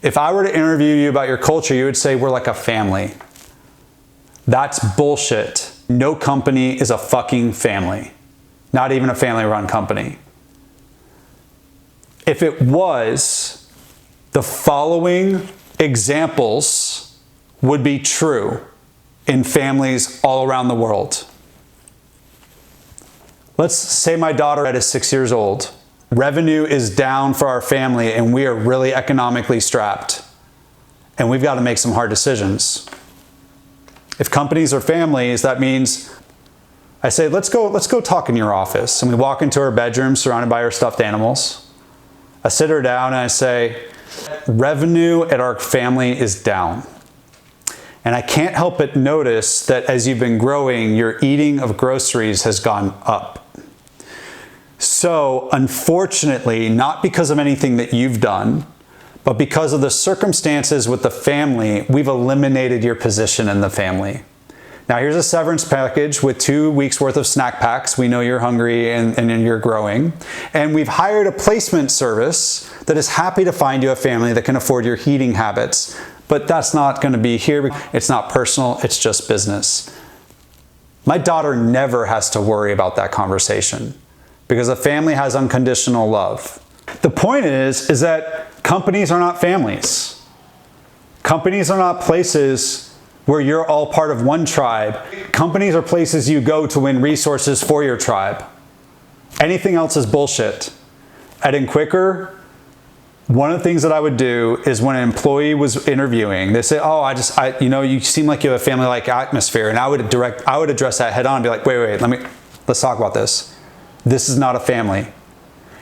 If I were to interview you about your culture, you would say we're like a family. That's bullshit. No company is a fucking family. Not even a family-run company. If it was, the following examples would be true in families all around the world. Let's say my daughter is 6 years old. Revenue is down for our family and we are really economically strapped. And we've got to make some hard decisions. If companies are families, that means I say, let's go talk in your office. And we walk into her bedroom surrounded by her stuffed animals. I sit her down and I say, revenue at our family is down. And I can't help but notice that as you've been growing, your eating of groceries has gone up. So unfortunately, not because of anything that you've done, but because of the circumstances with the family, we've eliminated your position in the family. Now here's a severance package with 2 weeks worth of snack packs. We know you're hungry and you're growing. And we've hired a placement service that is happy to find you a family that can afford your eating habits. But that's not going to be here. It's not personal, it's just business. My daughter never has to worry about that conversation because a family has unconditional love. The point is that companies are not families. Companies are not places where you're all part of one tribe. Companies are places you go to win resources for your tribe. Anything else is bullshit. At Quicker, one of the things that I would do is when an employee was interviewing, they say, oh, you seem like you have a family-like atmosphere. And I would address that head on and be like, wait, let's talk about this. This is not a family.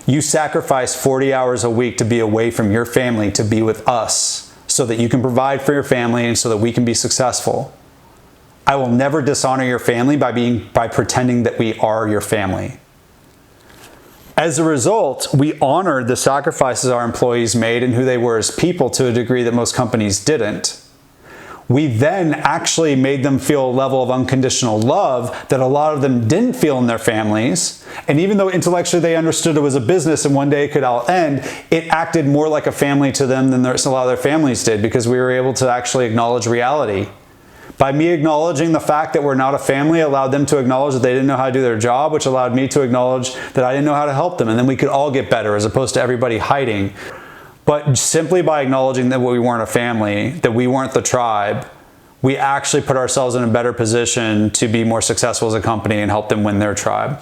You sacrifice 40 hours a week to be away from your family to be with us so that you can provide for your family and so that we can be successful. I will never dishonor your family by pretending that we are your family. As a result, we honored the sacrifices our employees made and who they were as people to a degree that most companies didn't. We then actually made them feel a level of unconditional love that a lot of them didn't feel in their families. And even though intellectually they understood it was a business and one day it could all end, it acted more like a family to them than a lot of their families did because we were able to actually acknowledge reality. By me acknowledging the fact that we're not a family allowed them to acknowledge that they didn't know how to do their job, which allowed me to acknowledge that I didn't know how to help them. And then we could all get better as opposed to everybody hiding. But simply by acknowledging that we weren't a family, that we weren't the tribe, we actually put ourselves in a better position to be more successful as a company and help them win their tribe.